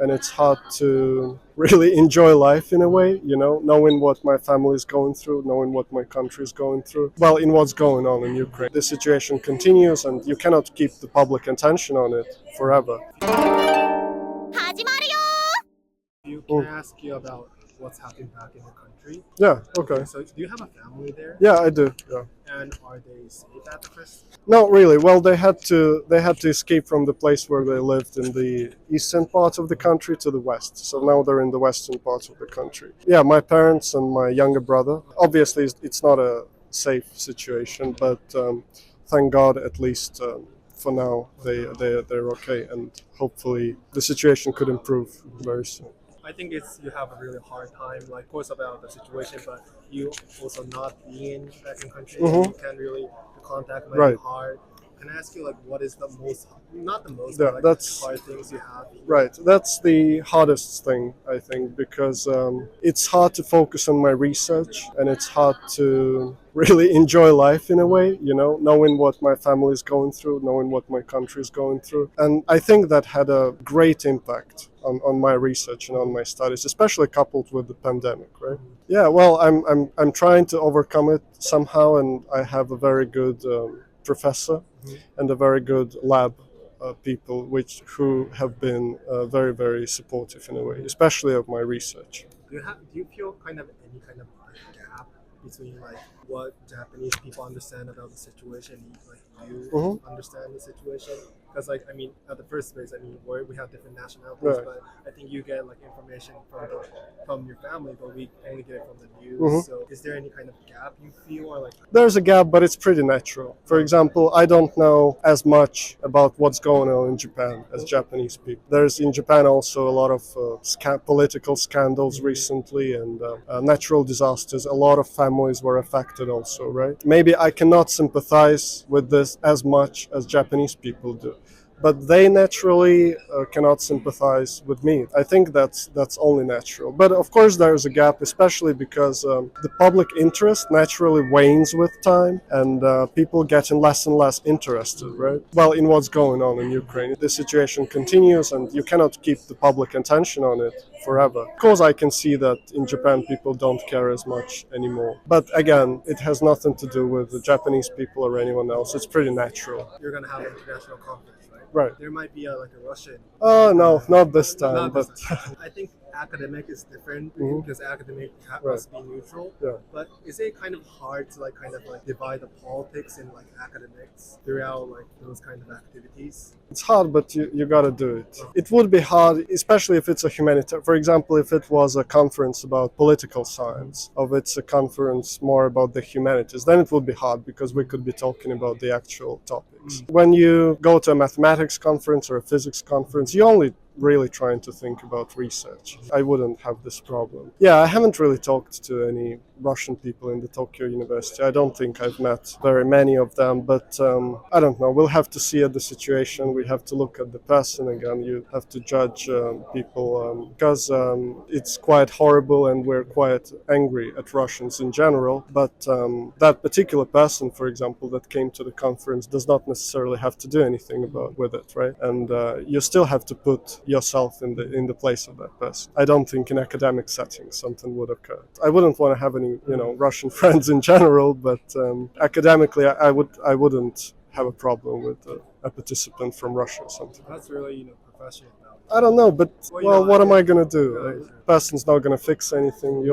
and it's hard to really enjoy life in a way, knowing what my family is going through, knowing what my country is going through. Well, in what's going on in Ukraine. The situation continues and you cannot keep the public attention on it forever. Can I ask you about what's happening back in the country? Yeah, okay. So do you have a family there? Yeah, I do. Yeah. And are they safe at the first? Not really. Well, they had to escape from the place where they lived in the eastern part of the country to the west. So now they're in the western part of the country. Yeah, my parents and my younger brother. Obviously, it's not a safe situation, but thank God, at least for now, they're okay, and hopefully the situation could improve very soon. I think you have a really hard time, like, of course, about the situation, but you also not being back in country, you can't really, the contact might be hard. Can I ask you, like, what is the most, not the most, but, like, the hard things you have? Right, that's the hardest thing, I think, because it's hard to focus on my research, and it's hard to really enjoy life in a way, knowing what my family is going through, knowing what my country is going through. And I think that had a great impact on my research and on my studies, especially coupled with the pandemic, right? Yeah, well, I'm trying to overcome it somehow, and I have a very good professor and a very good lab people who have been very, very supportive in a way, especially of my research. Do you feel kind of any kind of gap between, like, what Japanese people understand about the situation, like you understand the situation? Because, like, I mean, at the first place, I mean, we have different nationalities, but I think you get, like, information from your family, but we only get it from the news. So is there any kind of gap you feel, or like? There's a gap, but it's pretty natural. For example, I don't know as much about what's going on in Japan as Japanese people. There's in Japan also a lot of political scandals recently, and natural disasters. A lot of families were affected also, right? Maybe I cannot sympathize with this as much as Japanese people do, but they naturally cannot sympathize with me. I think that's only natural. But of course there's a gap, especially because the public interest naturally wanes with time, and people getting less and less interested, right? Well, in what's going on in Ukraine. The situation continues and you cannot keep the public attention on it forever. Of course, I can see that in Japan people don't care as much anymore. But again, it has nothing to do with the Japanese people or anyone else. It's pretty natural. You're going to have an international conference. Right. There might be like a Russian. Oh no, not this time. But I think academic is different because academic must be neutral. Yeah. But is it kind of hard to kind of divide the politics and academics throughout those kind of activities? It's hard, but you gotta do it. It would be hard, especially if it's a humanitarian. For example, if it was a conference about political science, or if it's a conference more about the humanities, then it would be hard because we could be talking about the actual topics. When you go to a mathematics conference or a physics conference, you only really trying to think about research. I wouldn't have this problem. Yeah, I haven't really talked to any Russian people in the Tokyo University. I don't think I've met very many of them, but I don't know. We'll have to see at the situation. We have to look at the person again. You have to judge people because it's quite horrible and we're quite angry at Russians in general. But that particular person, for example, that came to the conference does not necessarily have to do anything with it, right? And you still have to put yourself in the place of that person. I don't think in academic settings something would occur. I wouldn't want to have any Russian friends in general, but academically I wouldn't have a problem with a participant from Russia or something. That's really professional. I don't know, but what am I gonna do? Person's not gonna fix anything.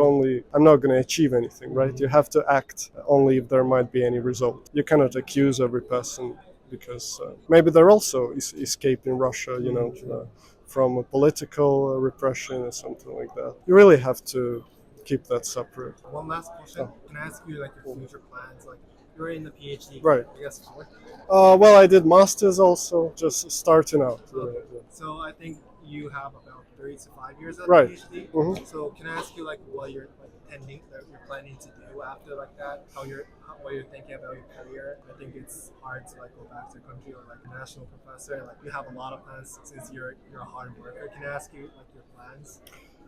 I'm not gonna achieve anything, right? You have to act only if there might be any result. You cannot accuse every person because maybe they're also escaping Russia, from a political repression or something like that. You really have to keep that separate. One last question. Can I ask you your future plans? You're in the PhD. Right. I guess. Well, I did masters also, just starting out. Okay. So I think you have about 3 to 5 years at Right. PhD. Mm-hmm. So can I ask you what you're planning to do after that? What you're thinking about your career? I think it's hard to go back to your country or a national professor. You have a lot of plans since you're a hard worker. Can I ask you your plans?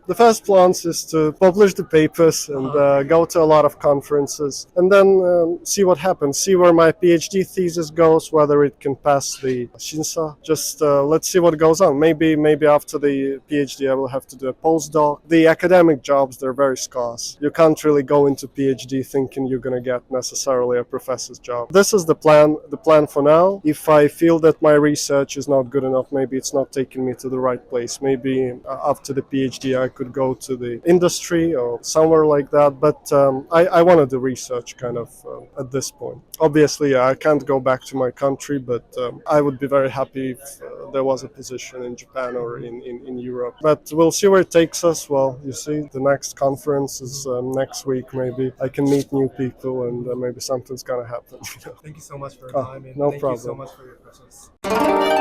The first plans is to publish the papers and go to a lot of conferences, and then see what happens, see where my PhD thesis goes, whether it can pass the Shinsa. Just let's see what goes on. Maybe after the PhD I will have to do a postdoc. The academic jobs, they're very scarce. You can't really go into PhD thinking you're gonna get necessarily a professor's job. This is the plan for now. If I feel that my research is not good enough, maybe it's not taking me to the right place, maybe after the PhD I could go to the industry or somewhere like that, but I want to do research kind of at this point. Obviously, I can't go back to my country, but I would be very happy if there was a position in Japan or in Europe. But we'll see where it takes us. Well, you see, the next conference is next week. Maybe I can meet new people and maybe something's gonna happen. Thank you so much for your time, and no thank problem. you so much for your questions.